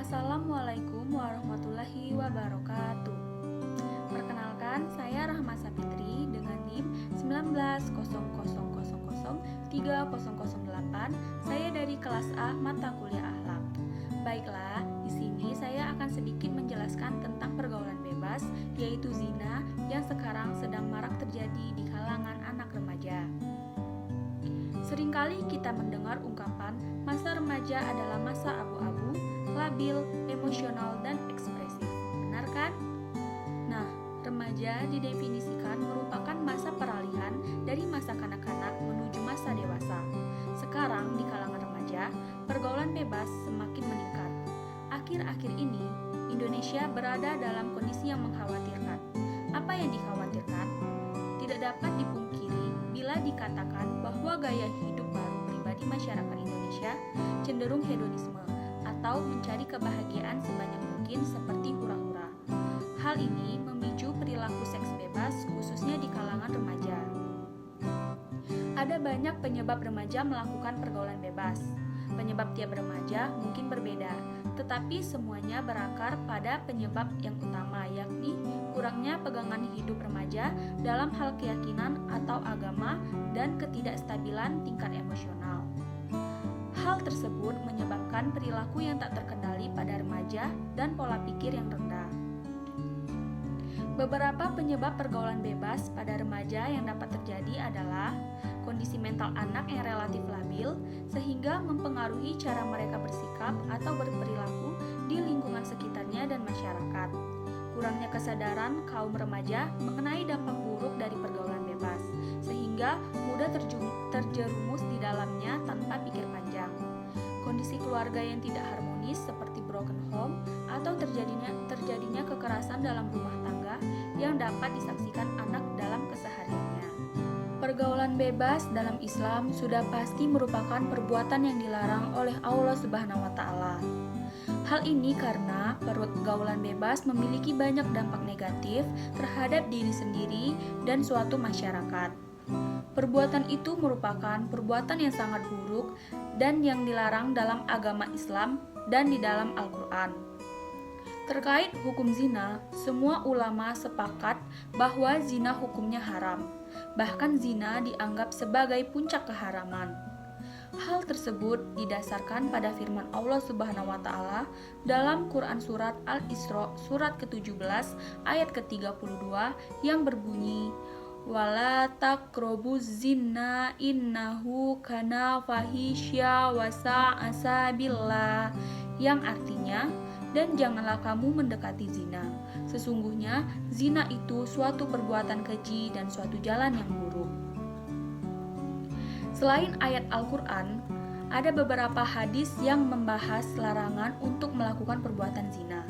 Assalamualaikum warahmatullahi wabarakatuh. Perkenalkan, saya Rahma Sapitri dengan NIM 19.00003008. Saya dari kelas A mata kuliah akhlak. Baiklah, di sini saya akan sedikit menjelaskan tentang pergaulan bebas, yaitu zina yang sekarang sedang marak terjadi di kalangan anak remaja. Seringkali kita mendengar ungkapan masa remaja adalah masa abu-abu, labil, emosional, dan ekspresif. Benar kan? Nah, remaja didefinisikan merupakan masa peralihan dari masa kanak-kanak menuju masa dewasa. Sekarang di kalangan remaja, pergaulan bebas semakin meningkat. Akhir-akhir ini, Indonesia berada dalam kondisi yang mengkhawatirkan. Apa yang dikhawatirkan? Tidak dapat dipungkiri bila dikatakan bahwa gaya hidup baru pribadi masyarakat Indonesia cenderung hedonisme atau mencari kebahagiaan sebanyak mungkin seperti hura-hura. Hal ini memicu perilaku seks bebas khususnya di kalangan remaja. Ada banyak penyebab remaja melakukan pergaulan bebas. Penyebab tiap remaja mungkin berbeda, tetapi semuanya berakar pada penyebab yang utama, yakni kurangnya pegangan hidup remaja dalam hal keyakinan atau agama dan ketidakstabilan tingkat emosional. Hal tersebut menyebabkan perilaku yang tak terkendali pada remaja dan pola pikir yang rendah. Beberapa penyebab pergaulan bebas pada remaja yang dapat terjadi adalah kondisi mental anak yang relatif labil sehingga mempengaruhi cara mereka bersikap atau berperilaku di lingkungan sekitarnya dan masyarakat. Kurangnya kesadaran kaum remaja mengenai dampak buruk dari pergaulan bebas sehingga mudah terjerumus di dalamnya tanpa pikir panjang. Kondisi keluarga yang tidak harmonis seperti broken home atau terjadinya kekerasan dalam rumah tangga yang dapat disaksikan anak dalam kesehariannya. Pergaulan bebas dalam Islam sudah pasti merupakan perbuatan yang dilarang oleh Allah Subhanahu wa taala. Hal ini karena pergaulan bebas memiliki banyak dampak negatif terhadap diri sendiri dan suatu masyarakat. Perbuatan itu merupakan perbuatan yang sangat buruk dan yang dilarang dalam agama Islam dan di dalam Al-Quran. Terkait hukum zina, semua ulama sepakat bahwa zina hukumnya haram. Bahkan zina dianggap sebagai puncak keharaman. Hal tersebut didasarkan pada firman Allah Subhanahu wa taala dalam Quran surat Al-Isra surat ke-17 ayat ke-32 yang berbunyi wala taqrabuz zina innahu kana fahisya wa sa'a sabila, yang artinya dan janganlah kamu mendekati zina. Sesungguhnya zina itu suatu perbuatan keji dan suatu jalan yang buruk. Selain ayat Al-Quran, ada beberapa hadis yang membahas larangan untuk melakukan perbuatan zina.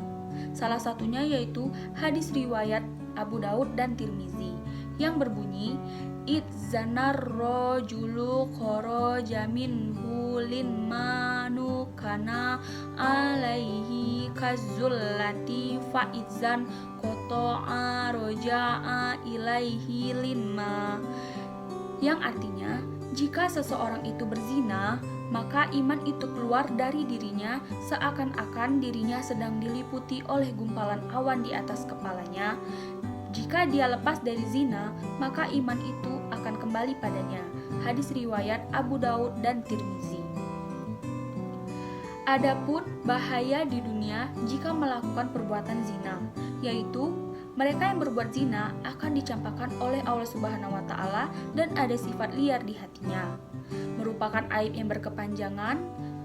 Salah satunya yaitu hadis riwayat Abu Daud dan Tirmizi yang berbunyi idzanar rajulu kharaja minhu lin manu kana alaihi kazullati fa idzan qata'a roja'a ilaihi linma, yang artinya jika seseorang itu berzina maka iman itu keluar dari dirinya seakan-akan dirinya sedang diliputi oleh gumpalan awan di atas kepalanya. Jika dia lepas dari zina, maka iman itu akan kembali padanya. Hadis riwayat Abu Daud dan Tirmizi. Adapun bahaya di dunia jika melakukan perbuatan zina, yaitu mereka yang berbuat zina akan dicampakkan oleh Allah Subhanahu wa taala dan ada sifat liar di hatinya. Merupakan aib yang berkepanjangan,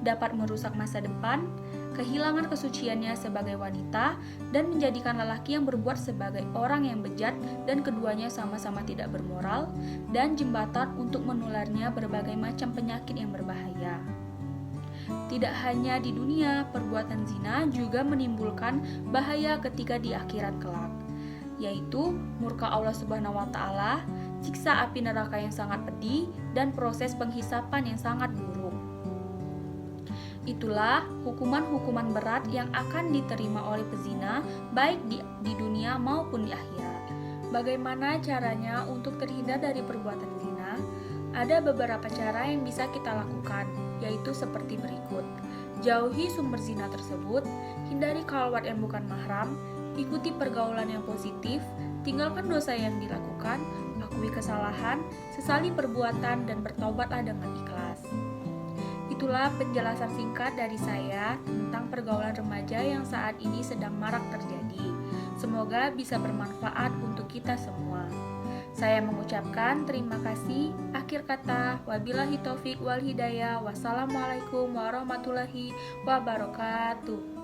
dapat merusak masa depan, kehilangan kesuciannya sebagai wanita, dan menjadikan lelaki yang berbuat sebagai orang yang bejat dan keduanya sama-sama tidak bermoral, dan jembatan untuk menularnya berbagai macam penyakit yang berbahaya. Tidak hanya di dunia, perbuatan zina juga menimbulkan bahaya ketika di akhirat kelak, yaitu murka Allah Subhanahu wa taala, siksa api neraka yang sangat pedih, dan proses penghisapan yang sangat buruk. Itulah hukuman-hukuman berat yang akan diterima oleh pezina baik di dunia maupun di akhirat. Bagaimana caranya untuk terhindar dari perbuatan zina? Ada beberapa cara yang bisa kita lakukan, yaitu seperti berikut. Jauhi sumber zina tersebut, hindari khalwat yang bukan mahram, ikuti pergaulan yang positif, tinggalkan dosa yang dilakukan, akui kesalahan, sesali perbuatan, dan bertobatlah dengan ikhlas. Itulah penjelasan singkat dari saya tentang pergaulan remaja yang saat ini sedang marak terjadi. Semoga bisa bermanfaat untuk kita semua. Saya mengucapkan terima kasih. Akhir kata, wabillahi taufik wal hidayah. Wassalamualaikum warahmatullahi wabarakatuh.